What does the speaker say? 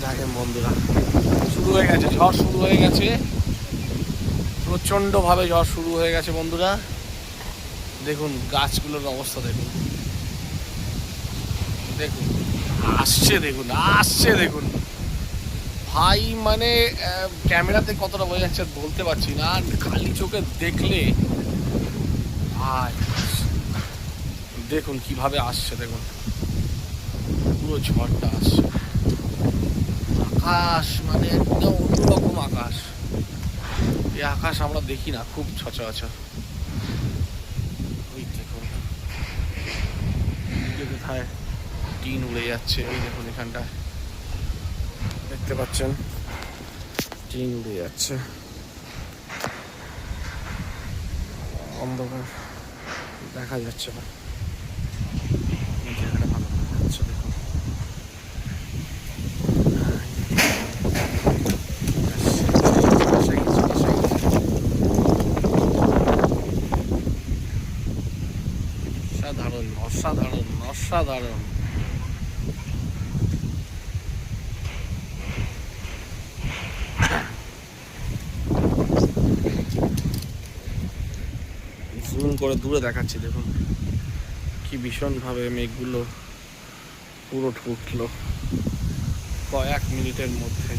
দেখেন বন্ধুরা, শুরু হয়ে গেছে, ঝড় শুরু হয়ে গেছে, প্রচণ্ডভাবে ঝড় শুরু হয়ে গেছে বন্ধুরা। দেখুন গাছগুলোর অবস্থা দেখুন, দেখুন আসছে, দেখুন আসছে, দেখুন ভাই, মানে ক্যামেরাতে কতটা বোঝা যাচ্ছে বলতে পারছি না, খালি চোখে দেখলে ভাই দেখুন কিভাবে আসছে, দেখুন পুরো ঝড়টা আসছে। আকাশ মানে একদম অন্যরকম আকাশ, এই আকাশ আমরা দেখি না খুব সচরাচর। ওই দেখুন কোথায় টিন উড়ে যাচ্ছে, ওই দেখুন এখানটা দেখতে পাচ্ছেন টিন উড়ে যাচ্ছে, অন্ধকার দেখা যাচ্ছে না, জায়গাটা ভালো দেখা যাচ্ছে দেখুন। অসাধারণ অসাধারণ অসাধারণ। জুম করে দূরে দেখাচ্ছি, দেখুন কি ভীষণভাবে মেঘগুলো পুরো ঢুকলো কয়েক মিনিটের মধ্যে।